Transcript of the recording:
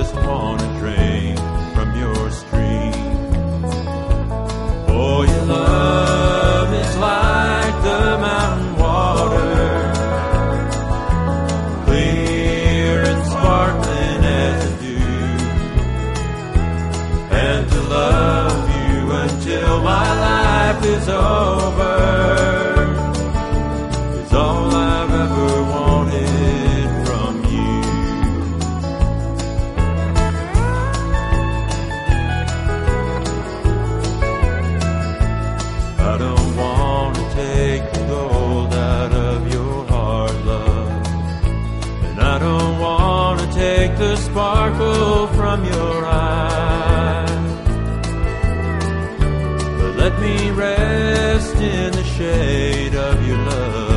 just want to drink from your stream. Oh, your love is like the mountain water, clear and sparkling as the dew. And to love you until my life is over is all I've ever wanted from you. I don't want to take the gold out of your heart, love, and I don't want to take the sparkle from your eyes, but let me rest in the shade of your love.